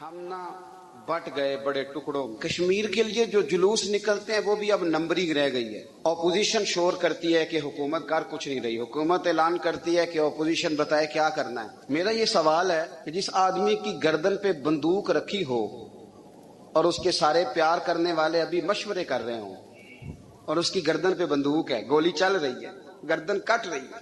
ہم نہ بٹ گئے بڑے ٹکڑوں میں۔ کشمیر کے لیے جو جلوس نکلتے ہیں وہ بھی اب نمبرنگ رہ گئی ہے۔ اپوزیشن شور کرتی ہے کہ حکومت کر کچھ نہیں رہی، حکومت اعلان کرتی ہے کہ اپوزیشن بتائے کیا کرنا ہے۔ میرا یہ سوال ہے کہ جس آدمی کی گردن پہ بندوق رکھی ہو اور اس کے سارے پیار کرنے والے ابھی مشورے کر رہے ہوں اور اس کی گردن پہ بندوق ہے، گولی چل رہی ہے، گردن کٹ رہی ہے،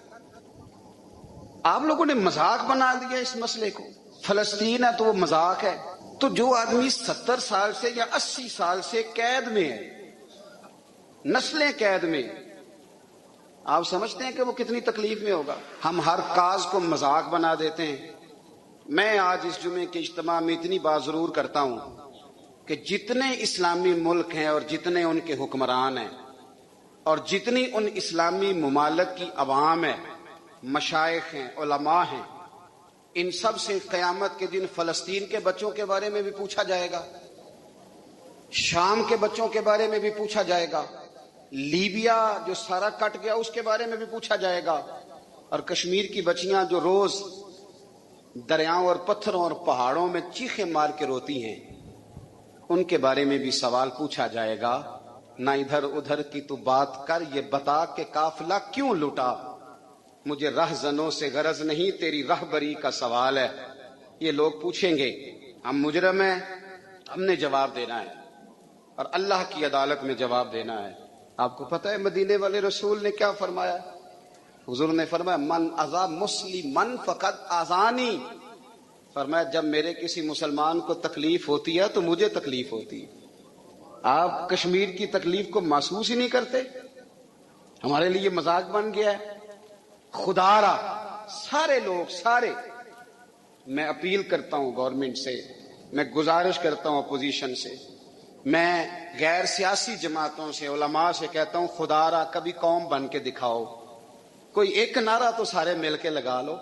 آپ لوگوں نے مذاق بنا دیا اس مسئلے کو۔ فلسطین ہے تو وہ مذاق ہے، تو جو آدمی 70 سال سے یا 80 سال سے قید میں ہے، نسلیں قید میں، آپ سمجھتے ہیں کہ وہ کتنی تکلیف میں ہوگا؟ ہم ہر کاز کو مذاق بنا دیتے ہیں۔ میں آج اس جمعے کے اجتماع میں اتنی بات ضرور کرتا ہوں کہ جتنے اسلامی ملک ہیں اور جتنے ان کے حکمران ہیں اور جتنی ان اسلامی ممالک کی عوام ہے، مشائخ ہیں، علماء ہیں، ان سب سے قیامت کے دن فلسطین کے بچوں کے بارے میں بھی پوچھا جائے گا، شام کے بچوں کے بارے میں بھی پوچھا جائے گا، لیبیا جو سارا کٹ گیا اس کے بارے میں بھی پوچھا جائے گا، اور کشمیر کی بچیاں جو روز دریاؤں اور پتھروں اور پہاڑوں میں چیخیں مار کے روتی ہیں، ان کے بارے میں بھی سوال پوچھا جائے گا۔ نہ ادھر ادھر کی تو بات کر، یہ بتا کہ قافلہ کیوں لٹا، مجھے رہزنوں سے غرض نہیں، تیری رہبری کا سوال ہے۔ یہ لوگ پوچھیں گے، ہم مجرم ہیں، ہم نے جواب دینا ہے اور اللہ کی عدالت میں جواب دینا ہے۔ آپ کو پتہ ہے مدینے والے رسول نے کیا فرمایا؟ حضور نے فرمایا من اذا مسلمن فقد اذانی، فرمایا جب میرے کسی مسلمان کو تکلیف ہوتی ہے تو مجھے تکلیف ہوتی ہے۔ آپ کشمیر کی تکلیف کو محسوس ہی نہیں کرتے؟ ہمارے لیے مذاق بن گیا ہے۔ خدا را سارے لوگ سارے، میں اپیل کرتا ہوں گورنمنٹ سے، میں گزارش کرتا ہوں اپوزیشن سے، میں غیر سیاسی جماعتوں سے، علماء سے کہتا ہوں خدا را کبھی قوم بن کے دکھاؤ، کوئی ایک نعرہ تو سارے مل کے لگا لو،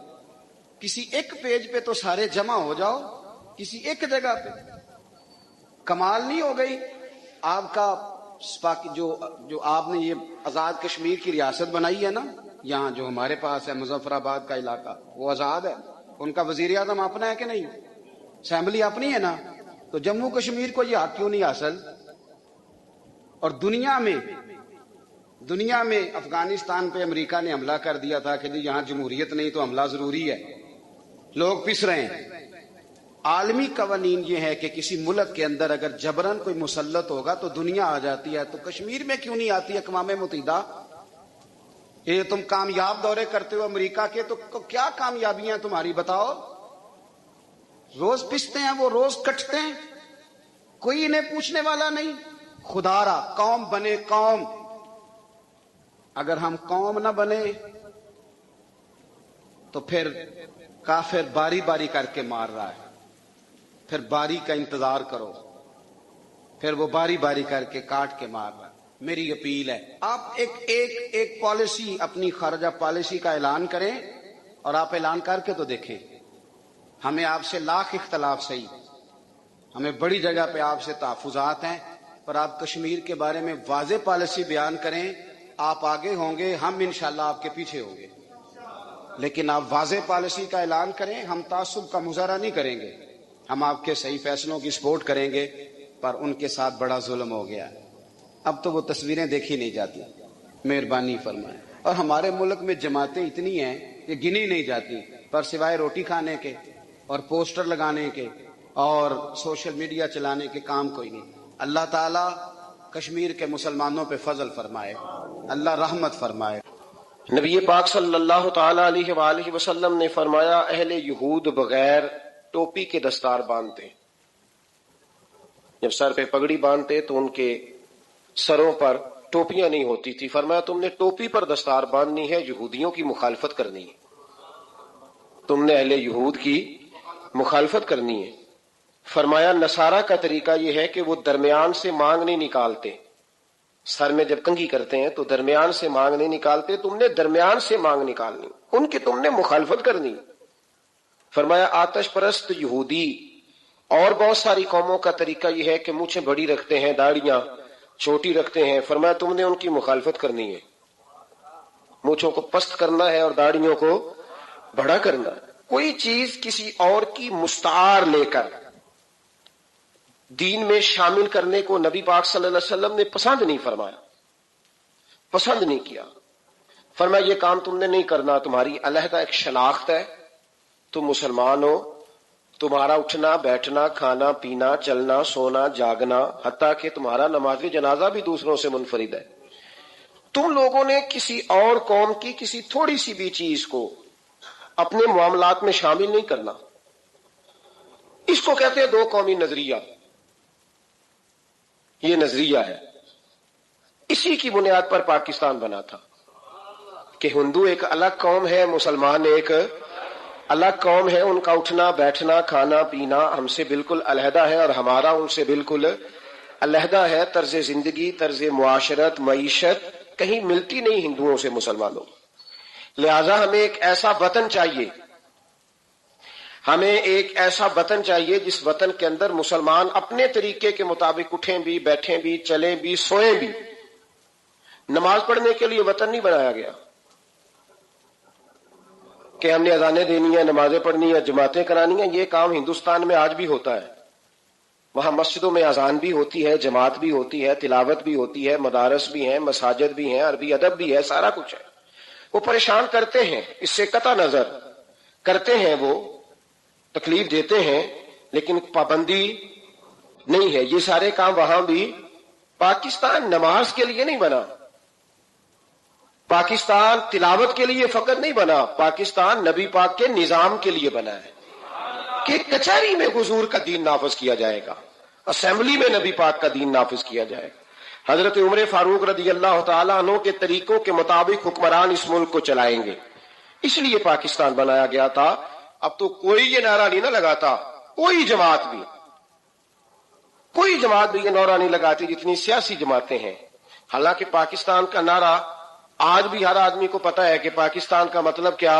کسی ایک پیج پہ تو سارے جمع ہو جاؤ، کسی ایک جگہ پہ۔ کمال نہیں ہو گئی آپ کا جو آپ نے یہ آزاد کشمیر کی ریاست بنائی ہے نا، یہاں جو ہمارے پاس ہے مظفر آباد کا علاقہ، وہ آزاد ہے، ان کا وزیر اعظم اپنا ہے کہ نہیں؟ اسمبلی اپنی ہے نا، تو جموں کشمیر کو یہ حق کیوں نہیں حاصل؟ اور دنیا میں افغانستان پہ امریکہ نے حملہ کر دیا تھا کہ جی یہاں جمہوریت نہیں تو حملہ ضروری ہے، لوگ پس رہے ہیں۔ عالمی قوانین یہ ہے کہ کسی ملک کے اندر اگر جبرن کوئی مسلط ہوگا تو دنیا آ جاتی ہے، تو کشمیر میں کیوں نہیں آتی اقوام متحدہ؟ یہ تم کامیاب دورے کرتے ہو امریکہ کے، تو کیا کامیابیاں تمہاری بتاؤ؟ روز پستے ہیں وہ، روز کٹتے ہیں، کوئی انہیں پوچھنے والا نہیں۔ خدا را قوم بنے قوم، اگر ہم قوم نہ بنے تو پھر کافر باری باری کر کے مار رہا ہے، پھر باری کا انتظار کرو، پھر وہ باری باری کر کے کاٹ کے مار رہا ہے۔ میری اپیل ہے آپ ایک پالیسی، اپنی خارجہ پالیسی کا اعلان کریں، اور آپ اعلان کر کے تو دیکھیں۔ ہمیں آپ سے لاکھ اختلاف صحیح، ہمیں بڑی جگہ پہ آپ سے تحفظات ہیں، پر آپ کشمیر کے بارے میں واضح پالیسی بیان کریں، آپ آگے ہوں گے، ہم انشاءاللہ آپ کے پیچھے ہوں گے، لیکن آپ واضح پالیسی کا اعلان کریں، ہم تعصب کا مظاہرہ نہیں کریں گے، ہم آپ کے صحیح فیصلوں کی سپورٹ کریں گے، پر ان کے ساتھ بڑا ظلم ہو گیا، اب تو وہ تصویریں دیکھی نہیں جاتی، مہربانی فرمائیں۔ اور ہمارے ملک میں جماعتیں اتنی ہیں کہ گنی نہیں جاتی، پر سوائے روٹی کھانے کے اور پوسٹر لگانے کے اور سوشل میڈیا چلانے کے کام کوئی نہیں۔ اللہ تعالیٰ کشمیر کے مسلمانوں پہ فضل فرمائے، اللہ رحمت فرمائے۔ نبی پاک صلی اللہ تعالی علیہ وآلہ وسلم نے فرمایا اہل یہود بغیر ٹوپی کے دستار باندھتے، جب سر پہ پگڑی باندھتے تو ان کے سروں پر ٹوپیاں نہیں ہوتی تھی، فرمایا تم نے ٹوپی پر دستار باندھنی ہے، یہودیوں کی مخالفت کرنی ہے، تم نے اہل یہود کی مخالفت کرنی ہے۔ فرمایا نصارہ کا طریقہ یہ ہے کہ وہ درمیان سے مانگ نہیں نکالتے، سر میں جب کنگھی کرتے ہیں تو درمیان سے مانگ نہیں نکالتے، تم نے درمیان سے مانگ نکالنی، ان کی تم نے مخالفت کرنی۔ فرمایا آتش پرست یہودی اور بہت ساری قوموں کا طریقہ یہ ہے کہ مونچھیں بڑی رکھتے ہیں، داڑیاں چھوٹی رکھتے ہیں، فرمایا تم نے ان کی مخالفت کرنی ہے، مونچھوں کو پست کرنا ہے اور داڑیوں کو بڑا کرنا ہے۔ کوئی چیز کسی اور کی مستعار لے کر دین میں شامل کرنے کو نبی پاک صلی اللہ علیہ وسلم نے پسند نہیں فرمایا، پسند نہیں کیا. فرمایا یہ کام تم نے نہیں کرنا، تمہاری علیحدہ ایک شناخت ہے، تم مسلمان ہو، تمہارا اٹھنا بیٹھنا کھانا پینا چلنا سونا جاگنا حتیٰ کہ تمہارا نماز جنازہ بھی دوسروں سے منفرد ہے. تم لوگوں نے کسی اور قوم کی کسی تھوڑی سی بھی چیز کو اپنے معاملات میں شامل نہیں کرنا. اس کو کہتے ہیں دو قومی نظریہ. یہ نظریہ ہے، اسی کی بنیاد پر پاکستان بنا تھا کہ ہندو ایک الگ قوم ہے، مسلمان ایک الگ قوم ہے، ان کا اٹھنا بیٹھنا کھانا پینا ہم سے بالکل علیحدہ ہے اور ہمارا ان سے بالکل علیحدہ ہے. طرز زندگی، طرز معاشرت، معیشت کہیں ملتی نہیں ہندوؤں سے مسلمانوں. لہذا ہمیں ایک ایسا وطن چاہیے، ہمیں ایک ایسا وطن چاہیے جس وطن کے اندر مسلمان اپنے طریقے کے مطابق اٹھیں بھی بیٹھیں بھی چلیں بھی سوئیں بھی. نماز پڑھنے کے لیے وطن نہیں بنایا گیا کہ ہم نے اذانیں دینی ہیں، نمازیں پڑھنی ہیں، جماعتیں کرانی ہیں. یہ کام ہندوستان میں آج بھی ہوتا ہے. وہاں مسجدوں میں اذان بھی ہوتی ہے، جماعت بھی ہوتی ہے، تلاوت بھی ہوتی ہے، مدارس بھی ہیں، مساجد بھی ہیں، عربی ادب بھی ہے، سارا کچھ ہے. وہ پریشان کرتے ہیں، اس سے قطع نظر کرتے ہیں، وہ تکلیف دیتے ہیں، لیکن پابندی نہیں ہے. یہ سارے کام وہاں بھی. پاکستان نماز کے لیے نہیں بنا، پاکستان تلاوت کے لیے فقط نہیں بنا، پاکستان نبی پاک کے نظام کے لیے بنا ہے کہ کچہری میں حضور کا دین نافذ کیا جائے گا، اسمبلی میں نبی پاک کا دین نافذ کیا جائے گا. حضرت عمر فاروق رضی اللہ تعالیٰ عنہ کے طریقوں کے مطابق حکمران اس ملک کو چلائیں گے. اس لیے پاکستان بنایا گیا تھا. اب تو کوئی یہ نعرہ نہیں نہ لگاتا، کوئی جماعت بھی یہ نعرہ نہیں لگاتی جتنی سیاسی جماعتیں ہیں. حالانکہ پاکستان کا نعرہ آج بھی ہر آدمی کو پتا ہے کہ پاکستان کا مطلب کیا،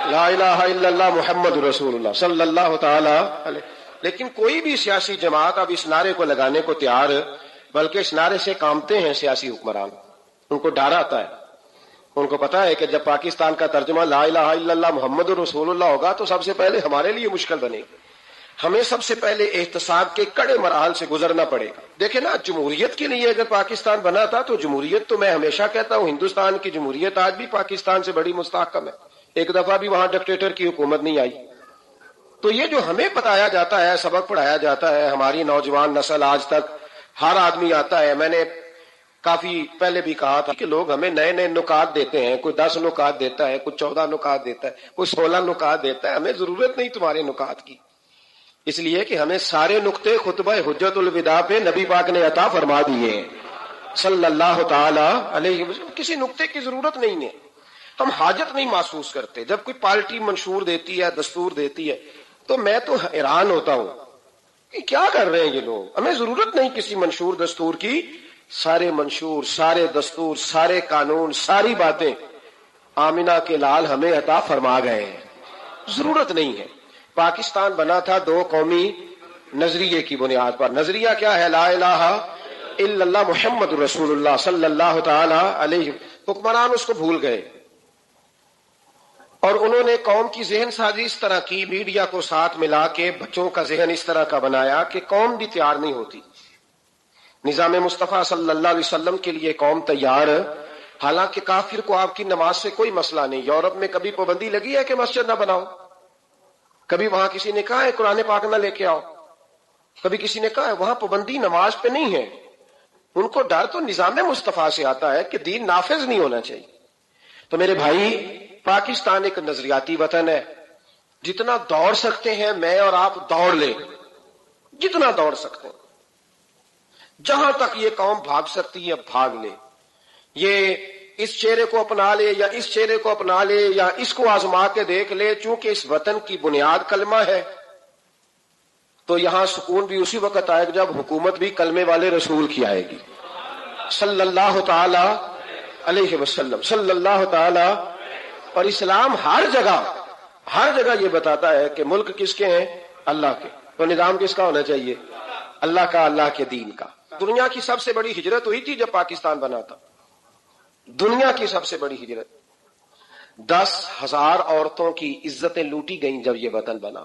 لا الہ الا اللہ محمد رسول اللہ صلی اللہ تعالی علیہ. لیکن کوئی بھی سیاسی جماعت اب اس نعرے کو لگانے کو تیار، بلکہ اس نعرے سے کامتے ہیں سیاسی حکمران. ان کو ڈر آتا ہے، ان کو پتا ہے کہ جب پاکستان کا ترجمہ لا الہ الا اللہ محمد رسول اللہ ہوگا تو سب سے پہلے ہمارے لیے مشکل بنے گی. ہمیں سب سے پہلے احتساب کے کڑے مراحل سے گزرنا پڑے گا. دیکھیں نا، جمہوریت کے لیے اگر پاکستان بنا تھا تو جمہوریت تو میں ہمیشہ کہتا ہوں ہندوستان کی جمہوریت آج بھی پاکستان سے بڑی مستحکم ہے. ایک دفعہ بھی وہاں ڈکٹیٹر کی حکومت نہیں آئی. تو یہ جو ہمیں بتایا جاتا ہے، سبق پڑھایا جاتا ہے، ہماری نوجوان نسل آج تک ہر آدمی آتا ہے. میں نے کافی پہلے بھی کہا تھا کہ لوگ ہمیں نئے نئے نکات دیتے ہیں، کوئی 10 نکات دیتا ہے، کوئی 14 نکات دیتا ہے، کوئی 16 نکات دیتا ہے. ہمیں ضرورت نہیں تمہارے نکات کی، اس لیے کہ ہمیں سارے نقطے خطبہ حجت الوداع پہ نبی پاک نے عطا فرما دیے ہیں صلی اللہ تعالی علیہ وسلم. کسی نقطے کی ضرورت نہیں ہے، ہم حاجت نہیں محسوس کرتے. جب کوئی پارٹی منشور دیتی ہے، دستور دیتی ہے، تو میں تو حیران ہوتا ہوں کہ کیا کر رہے ہیں یہ لوگ. ہمیں ضرورت نہیں کسی منشور دستور کی. سارے منشور، سارے دستور، سارے قانون، ساری باتیں آمنہ کے لال ہمیں عطا فرما گئے ہیں، ضرورت نہیں ہے. پاکستان بنا تھا دو قومی نظریے کی بنیاد پر. نظریہ کیا ہے؟ لا الہ الا اللہ محمد رسول اللہ صلی اللہ تعالی علیہ. حکمران اس کو بھول گئے اور انہوں نے قوم کی ذہن سازی اس طرح کی، میڈیا کو ساتھ ملا کے بچوں کا ذہن اس طرح کا بنایا کہ قوم بھی تیار نہیں ہوتی. نظام مصطفیٰ صلی اللہ علیہ وسلم کے لیے قوم تیار، حالانکہ کافر کو آپ کی نماز سے کوئی مسئلہ نہیں. یورپ میں کبھی پابندی لگی ہے کہ مسجد نہ بناؤ؟ کبھی وہاں کسی نے کہا ہے قرآن پاک نہ لے کے آؤ؟ کبھی کسی نے کہا ہے؟ وہاں پابندی نماز پہ نہیں ہے. ان کو ڈر تو نظام مصطفیٰ سے آتا ہے کہ دین نافذ نہیں ہونا چاہیے. تو میرے بھائی، پاکستان ایک نظریاتی وطن ہے. جتنا دوڑ سکتے ہیں میں اور آپ دوڑ لیں، جتنا دوڑ سکتے ہیں. جہاں تک یہ قوم بھاگ سکتی ہے بھاگ لے. یہ اس چہرے کو اپنا لے یا اس چہرے کو اپنا لے یا اس کو آزما کے دیکھ لے. چونکہ اس وطن کی بنیاد کلمہ ہے تو یہاں سکون بھی اسی وقت آئے گا جب حکومت بھی کلمے والے رسول کی آئے گی صلی اللہ تعالی علیہ وسلم صلی اللہ تعالی. اور اسلام ہر جگہ یہ بتاتا ہے کہ ملک کس کے ہیں؟ اللہ کے. تو نظام کس کا ہونا چاہیے؟ اللہ کا، اللہ کے دین کا. دنیا کی سب سے بڑی ہجرت ہوئی تھی جب پاکستان بنا تھا. دنیا کی سب سے بڑی ہجرت. 10,000 عورتوں کی عزتیں لوٹی گئیں جب یہ وطن بنا.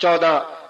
14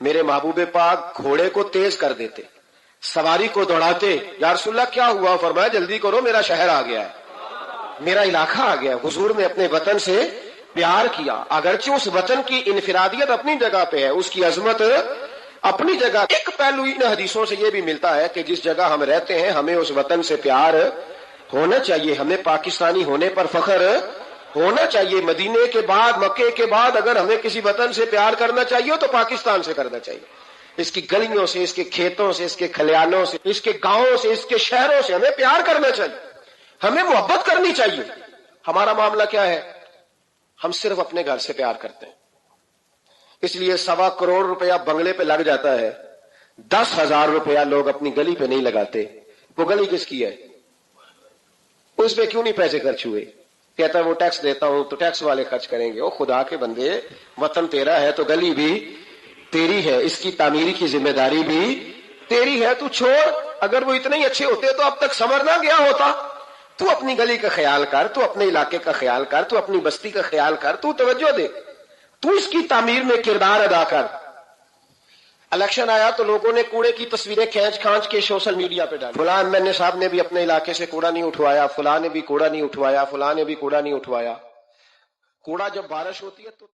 میرے محبوب پاک گھوڑے کو تیز کر دیتے, سواری کو دوڑاتے, یا رسول اللہ کیا ہوا؟ فرمایا جلدی کرو میرا شہر آ گیا ہے, میرا علاقہ آ گیا. حضور نے اپنے وطن سے پیار کیا, اگرچہ اس وطن کی انفرادیت اپنی جگہ پہ ہے, اس کی عظمت اپنی جگہ. ایک پہلو ان حدیثوں سے یہ بھی ملتا ہے کہ جس جگہ ہم رہتے ہیں ہمیں اس وطن سے پیار ہونا چاہیے, ہمیں پاکستانی ہونے پر فخر ہونا چاہیے. مدینے کے بعد, مکے کے بعد اگر ہمیں کسی وطن سے پیار کرنا چاہیے تو پاکستان سے کرنا چاہیے. اس کی گلیوں سے, اس کے کھیتوں سے, اس کے کھلیانوں سے, اس کے گاؤں سے, اس کے شہروں سے ہمیں پیار کرنا چاہیے, ہمیں محبت کرنی چاہیے. ہمارا معاملہ کیا ہے؟ ہم صرف اپنے گھر سے پیار کرتے ہیں. اس لیے 1.25 کروڑ روپیہ بنگلے پہ لگ جاتا ہے, 10,000 روپیہ لوگ اپنی گلی پہ نہیں لگاتے. وہ گلی کس کی ہے؟ اس پہ کیوں نہیں پیسے خرچ ہوئے؟ کہتا ہے وہ ٹیکس دیتا ہوں تو ٹیکس والے خرچ کریں گے. او خدا کے بندے, وطن تیرا ہے تو گلی بھی تیری ہے, اس کی تعمیری کی ذمہ داری بھی تیری ہے. تو چھوڑ, اگر وہ اتنے ہی اچھے ہوتے تو اب تک سمر نہ گیا ہوتا. تو اپنی گلی کا خیال کر, تو اپنے علاقے کا خیال کر, تو اپنی بستی کا خیال کر, تو توجہ دے, تو اس کی تعمیر میں کردار ادا کر. الیکشن آیا تو لوگوں نے کوڑے کی تصویریں کھینچ کھانچ کے سوشل میڈیا پہ ڈالی. فلاں ایم صاحب نے بھی اپنے علاقے سے کوڑا نہیں اٹھوایا, فلاں نے بھی کوڑا نہیں اٹھوایا, فلاں نے بھی کوڑا نہیں اٹھوایا. کوڑا جب بارش ہوتی ہے تو